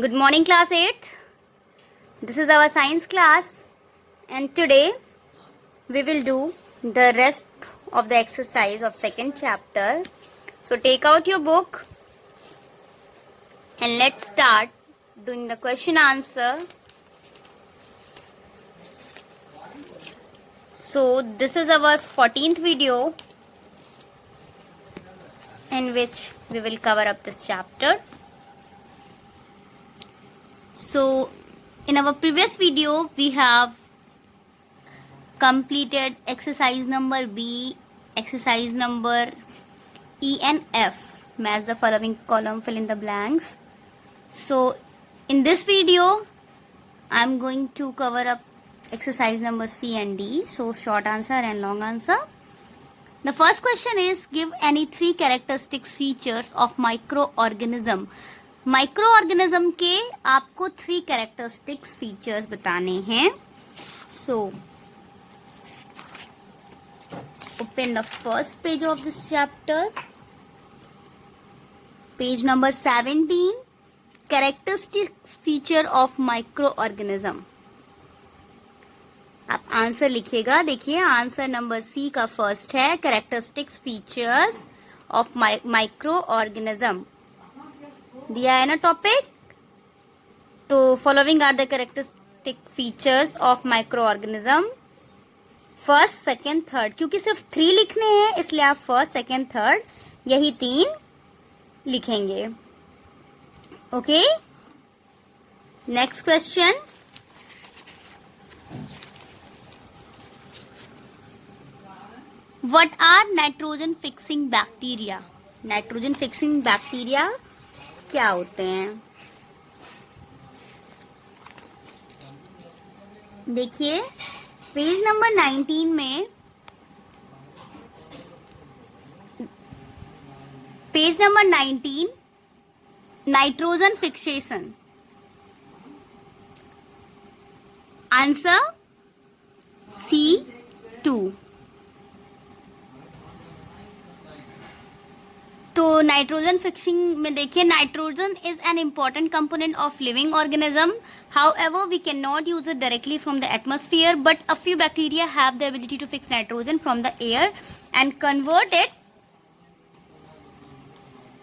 Good morning, class 8th. This is our science class, and today we will do the rest of the exercise of second chapter. So take out your book and let's start doing the question answer. So this is our 14th video in which we will cover up this chapter. So in our previous video we have completed exercise number B, exercise number E and F. Match the following column, fill in the blanks. So in this video I am going to cover up exercise number C and D. So short answer and long answer. The first question is, give any three characteristics features of microorganism. Microorganism के आपको three characteristics features बताने हैं. So open the first page of this chapter, page number 17, characteristics feature of microorganism. आप answer लिखिएगा. देखिए answer number C का first है, characteristics features of microorganism. दिया है ना टॉपिक. तो following are the characteristic features of micro organism. First, second, third. क्योंकि सिर्फ 3 लिखने हैं इसलिए आप फर्स्ट, सेकेंड, थर्ड यही 3 लिखेंगे. Okay. Next question. What are nitrogen fixing bacteria. Nitrogen fixing bacteria क्या होते हैं? देखिए पेज नंबर 19 में, page number 19, nitrogen fixation. Answer C2. तो नाइट्रोजन फिक्सिंग में देखिए, nitrogen is an important component of living organism. However we can not use it directly from the atmosphere, but a few bacteria have the ability to fix nitrogen from the air and convert it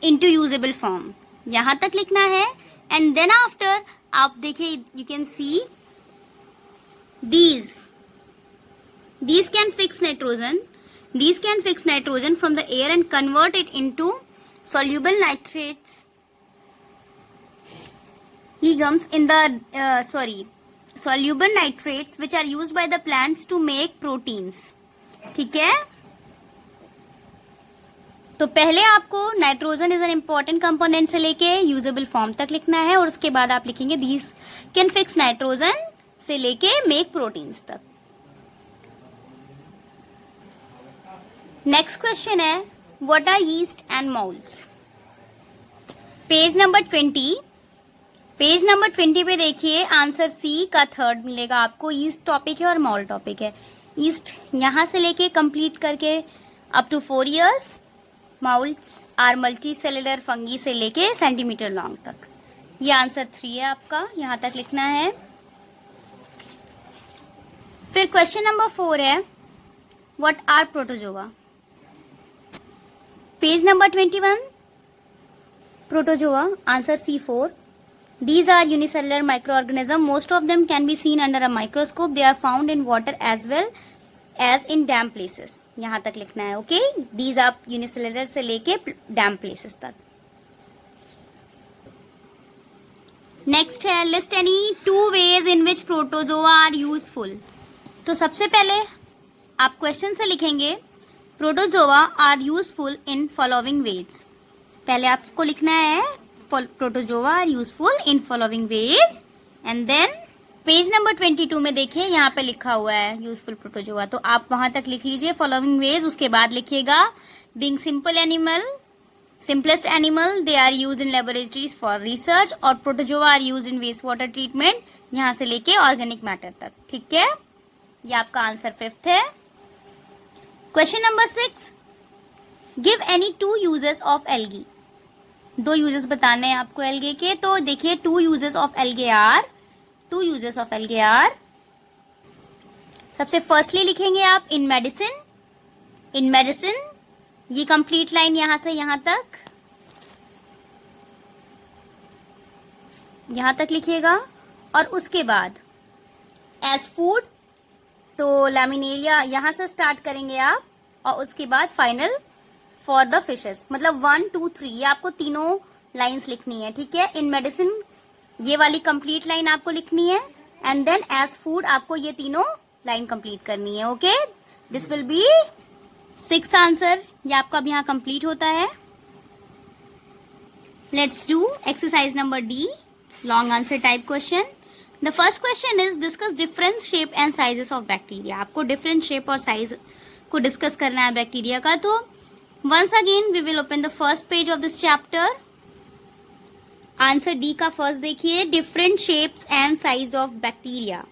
into usable form. यहां तक लिखना है. And then after आप देखिए, you can see these can fix nitrogen. These can fix nitrogen from the air and convert it into soluble nitrates legumes in the soluble nitrates which are used by the plants to make proteins. ठीक है. तो पहले आपको nitrogen is an important component से लेके usable form तक लिखना है और उसके बाद आप लिखेंगे these can fix nitrogen से लेके make proteins तक. नेक्स्ट क्वेश्चन है, what are yeast and molds. Page number 20. Page number 20 पे देखिए आंसर सी का थर्ड मिलेगा आपको. यीस्ट टॉपिक है और मोल्ड टॉपिक है. यीस्ट यहां से लेके कंप्लीट करके up to 4 years. Molds are multi cellular fungi से लेके सेंटीमीटर लॉन्ग तक. ये आंसर 3 है आपका, यहां तक लिखना है. फिर क्वेश्चन नंबर 4 है, what are protozoa. Page number 21, protozoa. Answer C4. These are unicellular microorganisms. Most of them can be seen under a microscope. They are found in water as well as in damp places. यहां तक लिखना है. Okay. These are unicellular से लेके damp places तक. Next है, list any 2 ways in which protozoa are useful. तो सबसे पहले आप क्वेश्चन से लिखेंगे, protozoa are useful in following ways. पहले आपको लिखना है protozoa are useful in following ways. And then page number 22 में देखिए यहाँ पे लिखा हुआ है यूजफुल प्रोटोजोआ. तो आप वहां तक लिख लीजिए फॉलोइंग वेज. उसके बाद लिखिएगा, being simple animal, simplest animal, they are use in laboratories for research, और protozoa are use in waste water treatment, यहाँ से लेके ऑर्गेनिक मैटर तक. ठीक है. ये आपका आंसर 5th है. Question number 6, give any 2 uses of algae. दो यूजेस बताने हैं आपको एल्गे के। तो देखिए, two uses of algae are, two uses of algae are. सबसे फर्स्टली लिखेंगे आप इन मेडिसिन, इन मेडिसिन, ये कंप्लीट लाइन यहां से यहां तक लिखिएगा। और उसके बाद एज फूड, तो लैमिनेरिया यहां से स्टार्ट करेंगे आप, और उसके बाद फाइनल फॉर द फिशेस, मतलब 1 2 3 ये आपको तीनों लाइंस लिखनी है, ठीक है। इन मेडिसिन ये वाली कंप्लीट लाइन आपको लिखनी है, एंड देन एज फूड आपको ये तीनों लाइन कंप्लीट करनी है। Okay, this will be 6th answer, ये आपका अब यहाँ कंप्लीट होता है। Let's do exercise number D, long answer type question. The first question is discuss different shape and sizes of bacteria. आपको डिफरेंट शेप और साइज को डिस्कस करना है बैक्टीरिया का। तो once again we will open the first page of this chapter. Answer D का first देखिए, different shapes and size of bacteria,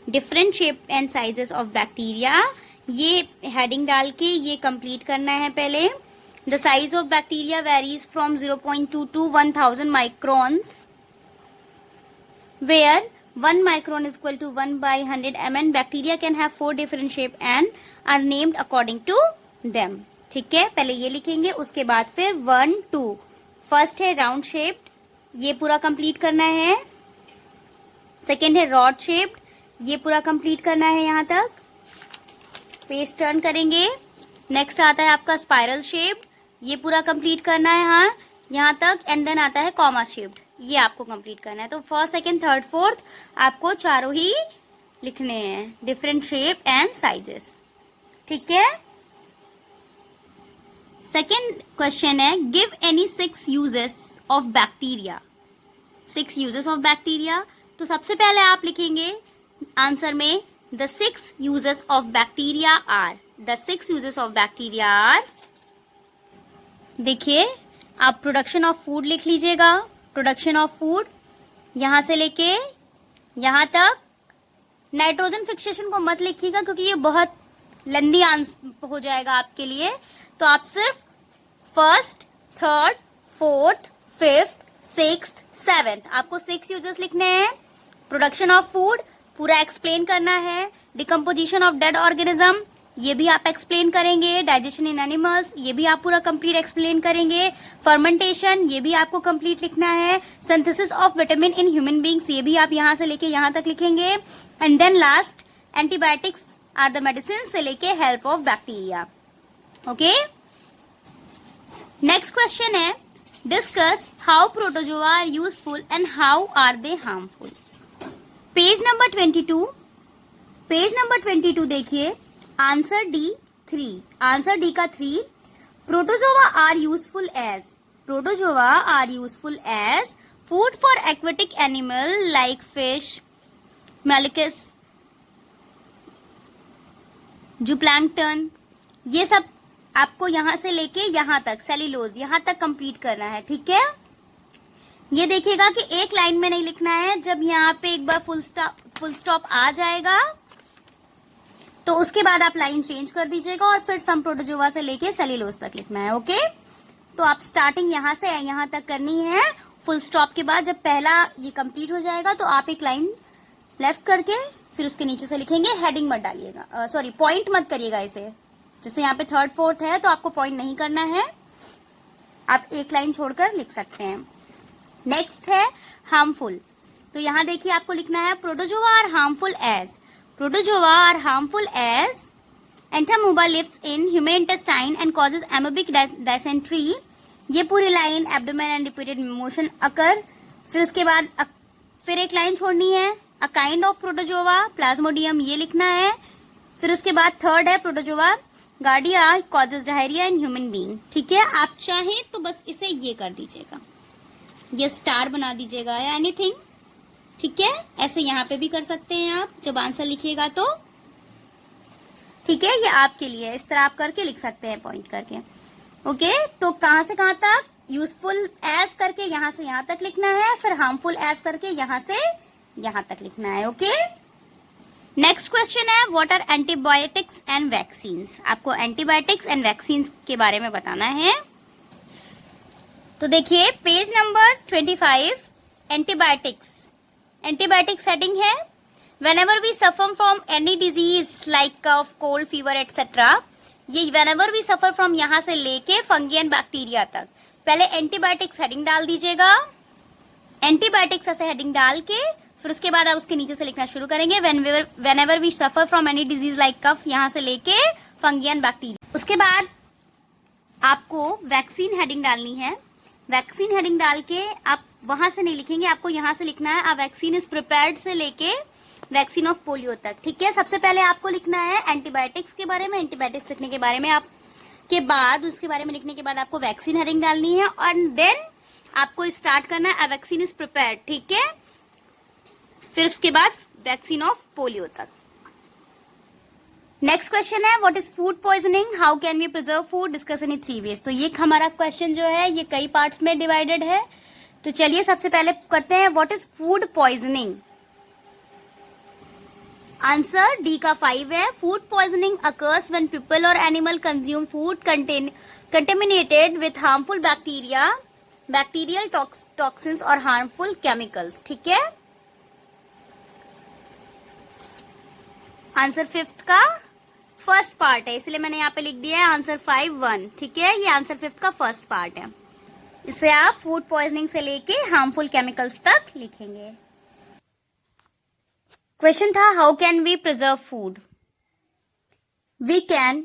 different shape and sizes of bacteria, ये heading डाल के ये कंप्लीट करना है पहले। The size of bacteria varies from 0.2 to 1000 microns, where 1 micron is equal to 1 by 100 mn. Bacteria can have 4 different shape and are named according to them. ठीक है, पहले ये लिखेंगे, उसके बाद फिर 1 2। फर्स्ट है राउंड शेप्ड, ये पूरा कंप्लीट करना है। सेकेंड है रॉड शेप्ड, ये पूरा कंप्लीट करना है यहाँ तक। पेज टर्न करेंगे। नेक्स्ट आता है आपका स्पाइरल शेप्ड, ये पूरा कंप्लीट करना है यहाँ तक। एंड देन आता है कॉमा शेप्ड, ये आपको कंप्लीट करना है। तो फर्स्ट सेकेंड थर्ड फोर्थ आपको चारों ही लिखने हैं, डिफरेंट शेप एंड साइजेस, ठीक है। सेकेंड क्वेश्चन है, give any 6 uses of bacteria, 6 uses of bacteria. तो सबसे पहले आप लिखेंगे आंसर में the 6 uses of bacteria are, the 6 uses of bacteria are. देखिए, आप प्रोडक्शन ऑफ फूड लिख लीजिएगा, प्रोडक्शन ऑफ फूड यहां से लेके यहां तक। नाइट्रोजन फिक्सेशन को मत लिखिएगा क्योंकि ये बहुत लंबी आंसर हो जाएगा आपके लिए। तो आप सिर्फ first, third, fourth, fifth, sixth, seventh, आपको 6 यूजेस लिखने हैं। प्रोडक्शन ऑफ फूड पूरा एक्सप्लेन करना है। डिकम्पोजिशन ऑफ डेड ऑर्गेनिज्म, ये भी आप एक्सप्लेन करेंगे। डाइजेशन इन एनिमल्स, ये भी आप पूरा कंप्लीट एक्सप्लेन करेंगे। फर्मेंटेशन, ये भी आपको कंप्लीट लिखना है। Synthesis of vitamin in human beings, ये भी आप यहां से लेके यहां तक लिखेंगे। And then last, antibiotics are the medicine से लेके help of bacteria. Okay, next question है, discuss how protozoa are useful and how are they harmful. Page number 22, page number 22 देखिए, आंसर डी 3, आंसर डी का 3, protozoa are useful as, protozoa are useful as food for aquatic animal like fish, molluscs, जूप्लैंक्टन, ये सब आपको यहां से लेके यहां तक, सेल्यूलोज यहां तक कंप्लीट करना है, ठीक है। ये देखिएगा कि एक लाइन में नहीं लिखना है, जब यहाँ पे एक बार फुल स्टॉप आ जाएगा तो उसके बाद आप लाइन चेंज कर दीजिएगा और फिर सम प्रोटोजोआ से लेके सेल्यूलोज तक लिखना है। ओके, तो आप स्टार्टिंग यहां से यहां तक करनी है। फुल स्टॉप के बाद जब पहला ये कंप्लीट हो जाएगा तो आप एक लाइन लेफ्ट करके फिर उसके नीचे से लिखेंगे। हेडिंग मत डालिएगा, सॉरी पॉइंट मत करिएगा इसे। जैसे यहाँ पे थर्ड फोर्थ है तो आपको पॉइंट नहीं करना है, आप एक लाइन छोड़कर लिख सकते हैं। नेक्स्ट है हार्मफुल, तो यहाँ देखिए आपको लिखना है protozoa are harmful as, protozoa are harmful as entamoeba lives in human intestine and causes amoebic dysentery. ये पूरी line abdomen and repeated motion occur. फिर उसके बाद फिर एक लाइन छोड़नी है, a kind of protozoa plasmodium, ये लिखना है। फिर उसके बाद थर्ड है protozoa giardia causes diarrhoea in human being, ठीक है। आप चाहें तो बस इसे ये कर दीजिएगा, ये स्टार बना दीजिएगा या एनीथिंग, ठीक है। ऐसे यहाँ पे भी कर सकते हैं आप जब आंसर लिखिएगा तो, ठीक है। ये आपके लिए इस तरह आप करके लिख सकते हैं पॉइंट करके। ओके, तो कहां से कहां तक, यूजफुल एज करके यहां से यहां तक लिखना है, फिर हार्मफुल एज करके यहां से यहां तक लिखना है। ओके, नेक्स्ट क्वेश्चन है, what are antibiotics and vaccines. आपको एंटीबायोटिक्स एंड वैक्सीन्स के बारे में बताना है। तो देखिए page number 25, antibiotics. Antibiotics heading है whenever we suffer from any disease like cough, cold, fever etc. ये whenever we suffer from यहाँ से लेके फंगी एंड बैक्टीरिया तक। पहले एंटीबायोटिक्स हेडिंग डाल दीजिएगा, एंटीबायोटिक्स ऐसे हेडिंग डाल के फिर उसके बाद आप उसके नीचे से लिखना शुरू करेंगे whenever we suffer from any disease like cough, यहाँ से लेके फंगी एंड बैक्टीरिया। उसके बाद आपको वैक्सीन हेडिंग डालनी है। वैक्सीन हेडिंग डाल के आप वहां से नहीं लिखेंगे, आपको यहाँ से लिखना है आ वैक्सीन इज प्रिपेयर्ड से लेके वैक्सीन ऑफ पोलियो तक। ठीक है, सबसे पहले आपको लिखना है एंटीबायोटिक्स के बारे में। एंटीबायोटिक्स लिखने के बारे में आप के बाद उसके बारे में लिखने के बाद आपको वैक्सीन हेडिंग डालनी है और देन आपको स्टार्ट करना है आ वैक्सीन इज प्रिपेयर्ड। ठीक है, फिर उसके बाद वैक्सीन ऑफ पोलियो तक। नेक्स्ट क्वेश्चन है what is food poisoning, how can we preserve food, discuss in 3 ways. तो ये हमारा क्वेश्चन जो है ये कई पार्ट्स में डिवाइडेड है। तो चलिए सबसे पहले करते हैं what is food poisoning. Answer D का 5 है। Food poisoning occurs when people or animal consume food contaminated with harmful bacteria, bacterial toxins or harmful chemicals. ठीक है, आंसर 5th का फर्स्ट पार्ट है, इसलिए मैंने यहाँ पे लिख दिया है आंसर 5-1। ठीक है, ये आंसर 5th का फर्स्ट पार्ट है। इसे आप फूड पॉइजनिंग से लेके हार्मफुल केमिकल्स तक लिखेंगे। क्वेश्चन था how can we preserve food. We can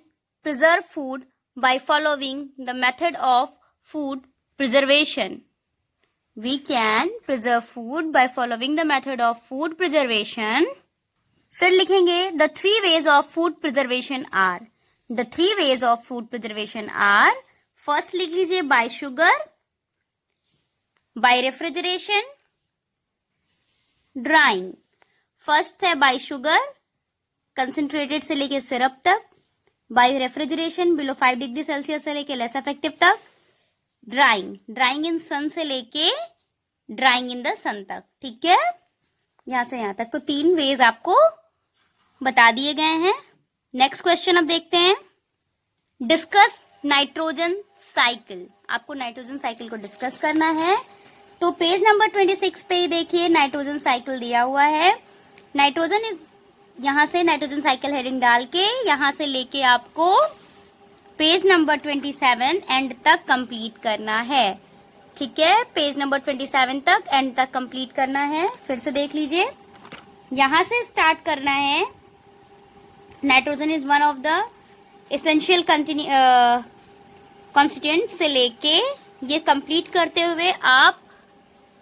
preserve food by following the method of food preservation. We can preserve food by following the method of food preservation. फिर लिखेंगे the 3 ways of food preservation are. The 3 ways of food preservation are, first लिख लीजिए by sugar, by refrigeration, drying. First है by sugar, concentrated से लेके syrup तक, by refrigeration below 5 degree Celsius से लेके लेस इफेक्टिव तक, ड्राइंग, ड्राइंग इन सन से लेके ड्राइंग इन द सन तक। ठीक है, यहां से यहां तक तो 3 वेज आपको बता दिए गए हैं। नेक्स्ट क्वेश्चन अब देखते हैं, डिस्कस नाइट्रोजन साइकिल। आपको नाइट्रोजन साइकिल को डिस्कस करना है। तो पेज नंबर 26 पे देखिए नाइट्रोजन साइकिल दिया हुआ है। नाइट्रोजन इज, यहां से नाइट्रोजन साइकिल हेडिंग डाल के यहां से लेके आपको पेज नंबर 27 एंड तक कंप्लीट करना है। ठीक है, पेज नंबर 27 तक एंड तक कंप्लीट करना है। फिर से देख लीजिए, यहां से स्टार्ट करना है। Nitrogen is one of the essential constituent से लेके ये कंप्लीट करते हुए आप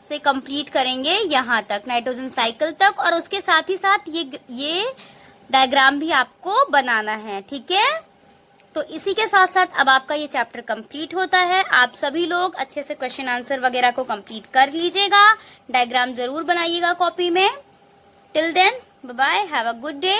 से कंप्लीट करेंगे यहाँ तक, नाइट्रोजन साइकिल तक। और उसके साथ ही साथ ये डायग्राम भी आपको बनाना है। ठीक है, तो इसी के साथ साथ अब आपका ये चैप्टर कंप्लीट होता है। आप सभी लोग अच्छे से क्वेश्चन आंसर वगैरह को कंप्लीट कर लीजिएगा, डायग्राम जरूर बनाइएगा कॉपी में। Till then bye bye, have a good day.